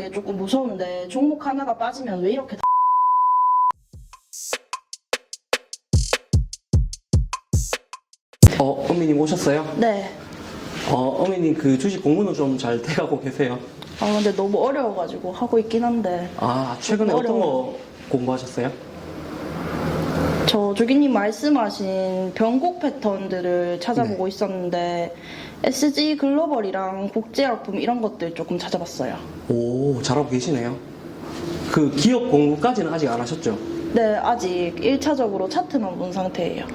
게 조금 무서운데 종목 하나가 빠지면 왜 이렇게 은미님 오셨어요? 네. 은미님 그 주식 공부는 좀 잘 돼가고 계세요? 근데 너무 어려워가지고 하고 있긴 한데 최근에 어떤 어려워요. 거 공부하셨어요? 저 조기님 말씀하신 변곡 패턴들을 찾아보고 있었는데 SG 글로벌이랑 국제약품 이런 것들 조금 찾아봤어요. 오, 잘하고 계시네요. 그 기업 공부까지는 아직 안 하셨죠? 네, 아직 1차적으로 차트만 본 상태예요.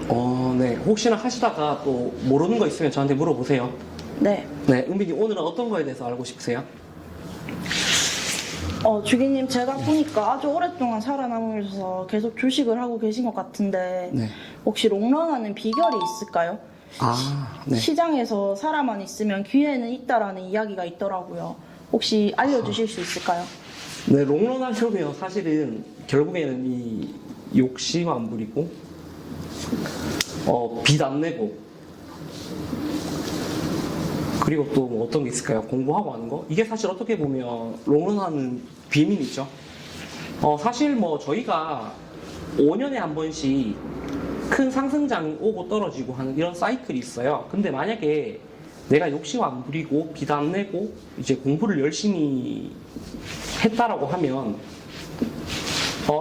네. 혹시나 하시다가 또 모르는 거 있으면 저한테 물어보세요. 네. 네, 은미님 오늘은 어떤 거에 대해서 알고 싶으세요? 주기님 제가 보니까 아주 오랫동안 살아남으셔서 계속 주식을 하고 계신 것 같은데 네. 혹시 롱런하는 비결이 있을까요? 네. 시장에서 살아만 있으면 기회는 있다라는 이야기가 있더라고요. 혹시 알려주실 수 있을까요? 네, 롱런 하려면 사실은 결국에는 이 욕심 안 부리고 빚 안 내고 그리고 또 뭐 어떤 게 있을까요? 공부하고 하는 거? 이게 사실 어떻게 보면 롱런 하는 비밀이죠. 사실 뭐 저희가 5년에 한 번씩 큰 상승장이 오고 떨어지고 하는 이런 사이클이 있어요. 근데 만약에 내가 욕심 안 부리고 빚 안 내고 이제 공부를 열심히 했다라고 하면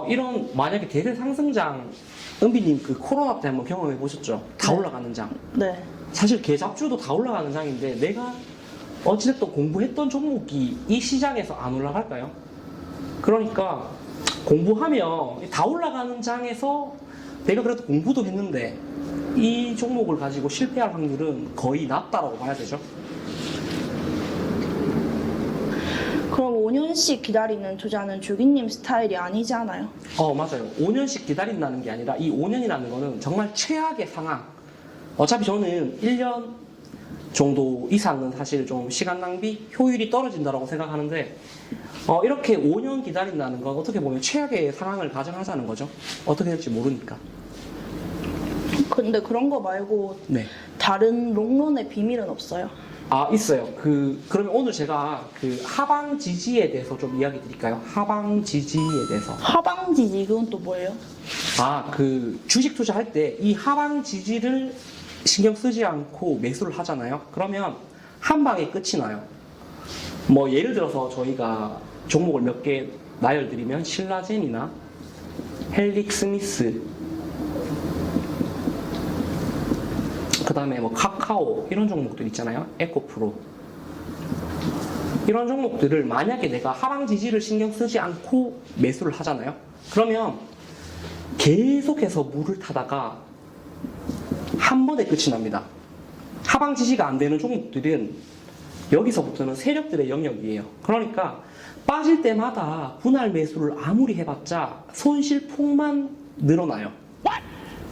이런 만약에 대대 상승장 은비님 그 코로나 때 한번 경험해 보셨죠? 다 네. 올라가는 장. 네. 사실 개잡주도 다 올라가는 장인데 내가 어찌됐든 공부했던 종목이 이 시장에서 안 올라갈까요? 그러니까 공부하면 다 올라가는 장에서 내가 그래도 공부도 했는데 이 종목을 가지고 실패할 확률은 거의 낮다라고 봐야 되죠. 그럼 5년씩 기다리는 투자는 주기님 스타일이 아니지 않아요? 맞아요. 5년씩 기다린다는 게 아니라 이 5년이라는 거는 정말 최악의 상황. 어차피 저는 1년 정도 이상은 사실 좀 시간 낭비, 효율이 떨어진다고 생각하는데 이렇게 5년 기다린다는 건 어떻게 보면 최악의 상황을 가정하자는 거죠. 어떻게 될지 모르니까. 근데 그런 거 말고 네. 다른 롱런의 비밀은 없어요? 있어요. 그러면 오늘 제가 그 하방 지지에 대해서 좀 이야기 드릴까요? 하방 지지에 대해서. 하방 지지 그건 또 뭐예요? 그 주식 투자할 때 이 하방 지지를 신경 쓰지 않고 매수를 하잖아요. 그러면 한 방에 끝이 나요. 뭐 예를 들어서 저희가 종목을 몇 개 나열드리면 신라젠이나 헬릭스미스 그 다음에 뭐 카카오 이런 종목들 있잖아요. 에코프로 이런 종목들을 만약에 내가 하방 지지를 신경 쓰지 않고 매수를 하잖아요. 그러면 계속해서 물을 타다가 한 번에 끝이 납니다. 하방 지지가 안 되는 종목들은 여기서부터는 세력들의 영역이에요. 그러니까 빠질 때마다 분할 매수를 아무리 해봤자 손실폭만 늘어나요.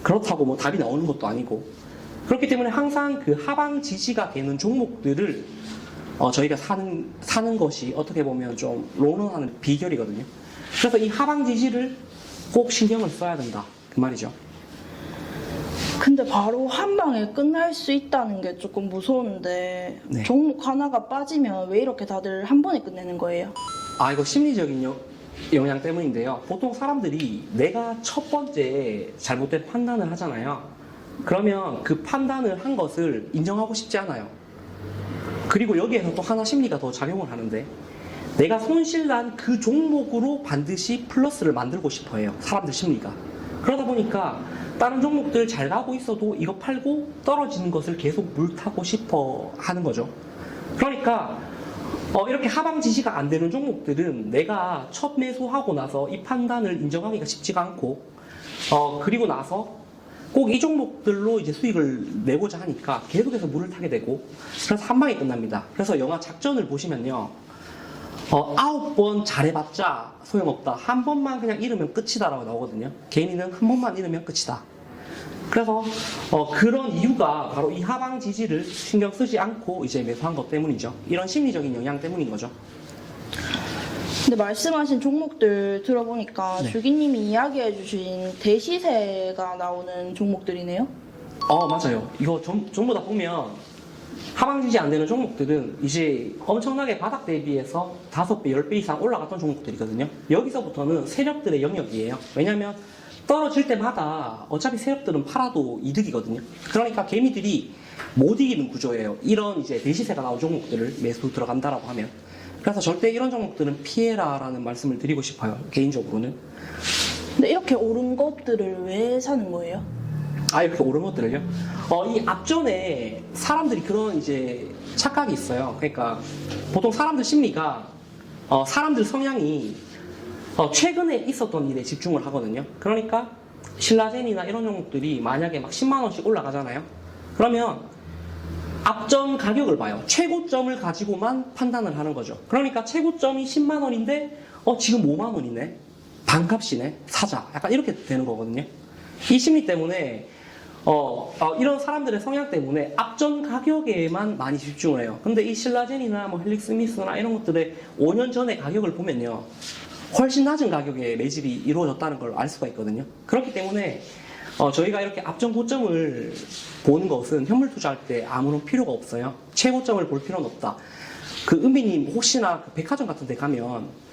그렇다고 뭐 답이 나오는 것도 아니고. 그렇기 때문에 항상 그 하방 지지가 되는 종목들을 저희가 사는 것이 어떻게 보면 좀 롱런하는 비결이거든요. 그래서 이 하방 지지를 꼭 신경을 써야 된다. 그 말이죠. 근데 바로 한 방에 끝날 수 있다는 게 조금 무서운데 네. 종목 하나가 빠지면 왜 이렇게 다들 한 번에 끝내는 거예요? 이거 심리적인 영향 때문인데요. 보통 사람들이 내가 첫 번째 잘못된 판단을 하잖아요. 그러면 그 판단을 한 것을 인정하고 싶지 않아요. 그리고 여기에서 또 하나 심리가 더 작용을 하는데 내가 손실난 그 종목으로 반드시 플러스를 만들고 싶어 해요. 사람들 심리가. 그러다 보니까 다른 종목들 잘 가고 있어도 이거 팔고 떨어지는 것을 계속 물타고 싶어 하는 거죠. 그러니까 이렇게 하방 지시가 안 되는 종목들은 내가 첫 매수하고 나서 이 판단을 인정하기가 쉽지가 않고 그리고 나서 꼭 이 종목들로 이제 수익을 내고자 하니까 계속해서 물을 타게 되고 그래서 한 방에 끝납니다. 그래서 영화 작전을 보시면요. 9번 잘해봤자 소용없다. 한 번만 그냥 잃으면 끝이다라고 나오거든요. 개인이는 한 번만 잃으면 끝이다. 그래서 그런 이유가 바로 이 하방 지지를 신경 쓰지 않고 이제 매수한 것 때문이죠. 이런 심리적인 영향 때문인 거죠. 근데 말씀하신 종목들 들어보니까 네. 주기님이 이야기해주신 대시세가 나오는 종목들이네요? 맞아요. 이거 전부 다 보면 하방 지지 안 되는 종목들은 이제 엄청나게 바닥 대비해서 5배, 10배 이상 올라갔던 종목들이거든요. 여기서부터는 세력들의 영역이에요. 왜냐면 떨어질 때마다 어차피 세력들은 팔아도 이득이거든요. 그러니까 개미들이 못 이기는 구조예요. 이런 이제 대시세가 나온 종목들을 매수 들어간다라고 하면. 그래서 절대 이런 종목들은 피해라라는 말씀을 드리고 싶어요. 개인적으로는. 근데 이렇게 오른 것들을 왜 사는 거예요? 이렇게 오른 것들을요? 이 앞전에 사람들이 그런 이제 착각이 있어요. 그러니까 보통 사람들 심리가, 사람들 성향이 최근에 있었던 일에 집중을 하거든요. 그러니까 신라젠이나 이런 종목들이 만약에 막 10만 원씩 올라가잖아요. 그러면 앞전 가격을 봐요. 최고점을 가지고만 판단을 하는 거죠. 그러니까 최고점이 10만 원인데 지금 5만 원이네. 반값이네. 사자. 약간 이렇게 되는 거거든요. 이 심리 때문에 이런 사람들의 성향 때문에 앞전 가격에만 많이 집중을 해요. 근데 이 신라젠이나 뭐 헬릭스미스나 이런 것들의 5년 전의 가격을 보면요, 훨씬 낮은 가격에 매집이 이루어졌다는 걸 알 수가 있거든요. 그렇기 때문에 저희가 이렇게 앞전 고점을 보는 것은 현물 투자할 때 아무런 필요가 없어요. 최고점을 볼 필요는 없다. 그 은비님 혹시나 그 백화점 같은 데 가면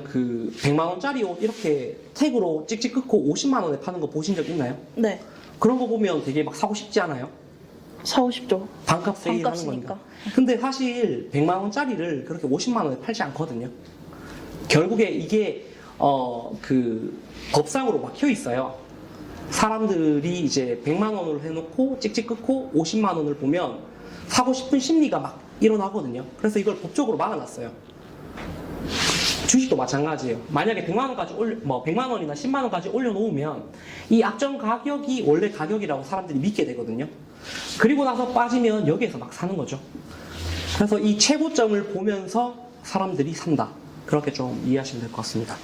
그 100만 원짜리 옷 이렇게 택으로 찍찍 끊고 50만 원에 파는 거 보신 적 있나요? 네. 그런 거 보면 되게 막 사고 싶지 않아요? 사고 싶죠. 반값 세일하는 반값이니까. 거니까. 근데 사실 100만 원짜리를 그렇게 50만 원에 팔지 않거든요. 결국에 이게 그 법상으로 막혀 있어요. 사람들이 이제 100만 원으로 해놓고 찍찍 끊고 50만 원을 보면 사고 싶은 심리가 막 일어나거든요. 그래서 이걸 법적으로 막아놨어요. 주식도 마찬가지예요. 만약에 100만 원까지 100만 원이나 10만 원까지 올려놓으면 이 앞전 가격이 원래 가격이라고 사람들이 믿게 되거든요. 그리고 나서 빠지면 여기에서 막 사는 거죠. 그래서 이 최고점을 보면서 사람들이 산다. 그렇게 좀 이해하시면 될 것 같습니다.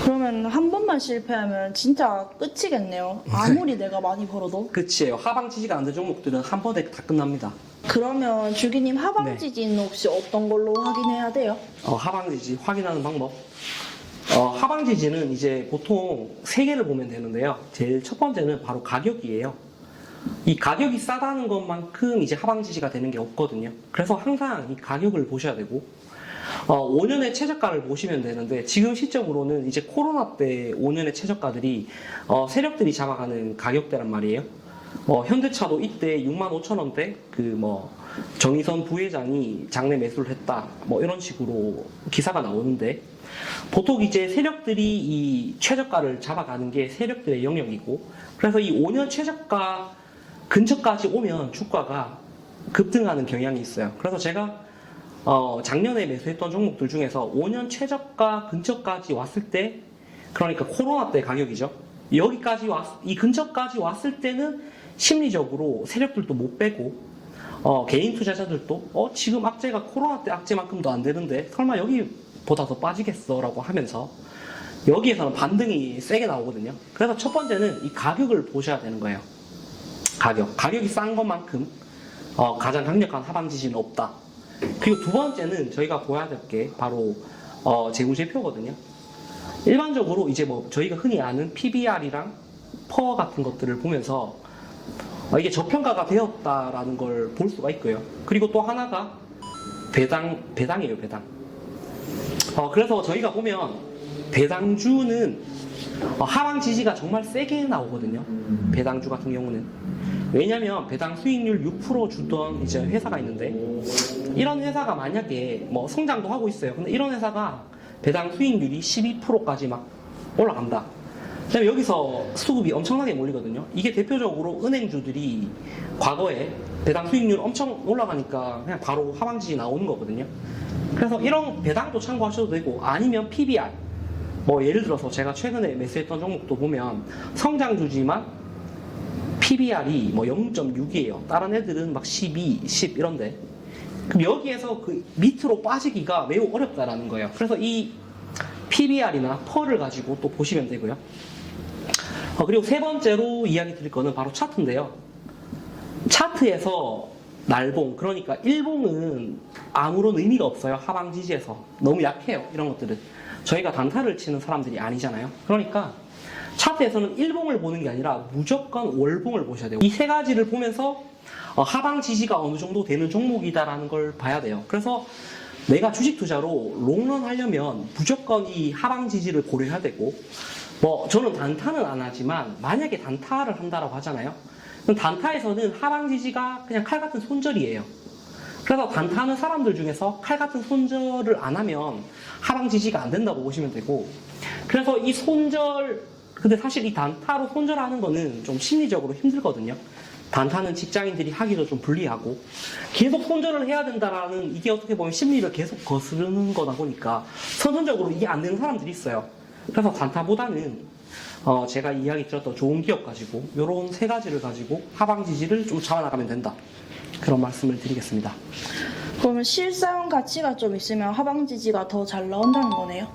그러면 한 번만 실패하면 진짜 끝이겠네요. 아무리 내가 많이 벌어도. 끝이에요. 하방 지지가 안 된 종목들은 한 번에 다 끝납니다. 그러면 주기님 하방 네. 지지는 혹시 어떤 걸로 확인해야 돼요? 하방 지지 확인하는 방법. 하방 지지는 이제 보통 3개를 보면 되는데요. 제일 첫 번째는 바로 가격이에요. 이 가격이 싸다는 것만큼 이제 하방 지지가 되는 게 없거든요. 그래서 항상 이 가격을 보셔야 되고, 5년의 최저가를 보시면 되는데, 지금 시점으로는 이제 코로나 때 5년의 최저가들이 세력들이 잡아가는 가격대란 말이에요. 현대차도 이때 65,000원대 정의선 부회장이 장내 매수를 했다, 이런 식으로 기사가 나오는데, 보통 이제 세력들이 이 최저가를 잡아가는 게 세력들의 영역이고, 그래서 이 5년 최저가 근처까지 오면 주가가 급등하는 경향이 있어요. 그래서 제가 작년에 매수했던 종목들 중에서 5년 최저가 근처까지 왔을 때, 그러니까 코로나 때 가격이죠. 여기까지 이 근처까지 왔을 때는 심리적으로 세력들도 못 빼고, 개인 투자자들도 지금 악재가 코로나 때 악재만큼도 안 되는데 설마 여기보다 더 빠지겠어 라고 하면서 여기에서는 반등이 세게 나오거든요. 그래서 첫 번째는 이 가격을 보셔야 되는 거예요. 가격이 싼 것만큼 가장 강력한 하방 지지는 없다. 그리고 두 번째는 저희가 보아야 될 게 바로 재무제표거든요. 일반적으로 이제 저희가 흔히 아는 PBR이랑 퍼 같은 것들을 보면서 이게 저평가가 되었다라는 걸 볼 수가 있고요. 그리고 또 하나가 배당이에요, 배당. 그래서 저희가 보면 배당주는 하방 지지가 정말 세게 나오거든요. 배당주 같은 경우는. 왜냐면 배당 수익률 6% 주던 이제 회사가 있는데, 이런 회사가 만약에 성장도 하고 있어요. 근데 이런 회사가 배당 수익률이 12%까지 막 올라간다. 그다음에 여기서 수급이 엄청나게 몰리거든요. 이게 대표적으로 은행주들이 과거에 배당 수익률 엄청 올라가니까 그냥 바로 하방 지지 나오는 거거든요. 그래서 이런 배당도 참고하셔도 되고, 아니면 PBR. 예를 들어서 제가 최근에 매수했던 종목도 보면 성장주지만 PBR이 0.6이에요. 다른 애들은 막 12, 10 이런데. 그럼 여기에서 그 밑으로 빠지기가 매우 어렵다라는 거예요. 그래서 이 PBR이나 펄을 가지고 또 보시면 되고요. 그리고 세 번째로 이야기 드릴 거는 바로 차트인데요. 차트에서 날봉, 그러니까 일봉은 아무런 의미가 없어요. 하방 지지에서 너무 약해요. 이런 것들은 저희가 단타를 치는 사람들이 아니잖아요. 그러니까 차트에서는 일봉을 보는 게 아니라 무조건 월봉을 보셔야 돼요. 이 세 가지를 보면서 하방 지지가 어느 정도 되는 종목이다라는 걸 봐야 돼요. 그래서 내가 주식 투자로 롱런 하려면 무조건 이 하방 지지를 고려해야 되고, 뭐 저는 단타는 안 하지만 만약에 단타를 한다라고 하잖아요. 그럼 단타에서는 하방 지지가 그냥 칼 같은 손절이에요. 그래서 단타하는 사람들 중에서 칼 같은 손절을 안 하면 하방 지지가 안 된다고 보시면 되고, 그래서 이 손절, 근데 사실 이 단타로 손절하는 거는 좀 심리적으로 힘들거든요. 단타는 직장인들이 하기도 좀 불리하고 계속 손절을 해야 된다라는, 이게 어떻게 보면 심리를 계속 거스르는 거다 보니까 선천적으로 이게 안 되는 사람들이 있어요. 그래서 단타보다는 제가 이야기 드렸던 좋은 기업 가지고 이런 세 가지를 가지고 하방 지지를 좀 잡아나가면 된다, 그런 말씀을 드리겠습니다. 그러면 실사용 가치가 좀 있으면 하방 지지가 더 잘 나온다는 거네요?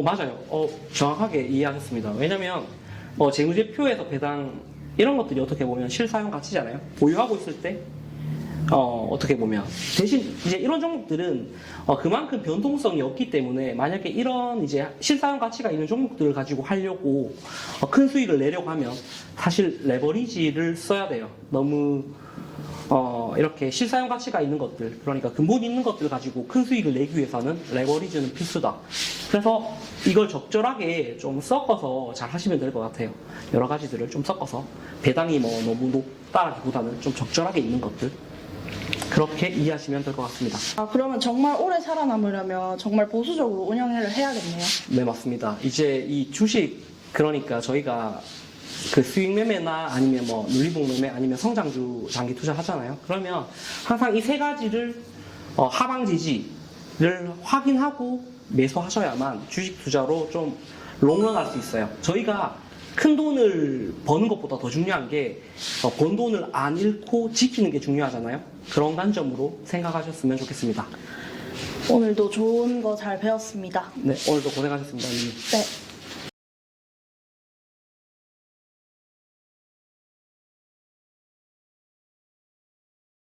맞아요. 정확하게 이해하셨습니다. 왜냐면 재무제표에서 배당 이런 것들이 어떻게 보면 실사용 가치잖아요. 보유하고 있을 때 어떻게 보면 대신 이제 이런 종목들은 그만큼 변동성이 없기 때문에 만약에 이런 이제 실사용 가치가 있는 종목들을 가지고 하려고 큰 수익을 내려고 하면 사실 레버리지를 써야 돼요. 너무 이렇게 실사용 가치가 있는 것들, 그러니까 근본 있는 것들 가지고 큰 수익을 내기 위해서는 레버리지는 필수다. 그래서 이걸 적절하게 좀 섞어서 잘 하시면 될 것 같아요. 여러 가지들을 좀 섞어서 배당이 뭐 너무 높다라기보다는 좀 적절하게 있는 것들, 그렇게 이해하시면 될 것 같습니다. 그러면 정말 오래 살아남으려면 정말 보수적으로 운영을 해야겠네요. 네, 맞습니다. 이제 이 주식, 그러니까 저희가 그 수익 매매나 아니면 뭐 눌림목 매매 아니면 성장주 장기 투자 하잖아요. 그러면 항상 이 세 가지를 하방 지지를 확인하고 매수하셔야만 주식 투자로 좀 롱런 할 수 있어요. 저희가 큰 돈을 버는 것보다 더 중요한 게 번 돈을 안 잃고 지키는 게 중요하잖아요. 그런 관점으로 생각하셨으면 좋겠습니다. 오늘도 좋은 거 잘 배웠습니다. 네, 오늘도 고생하셨습니다. 네.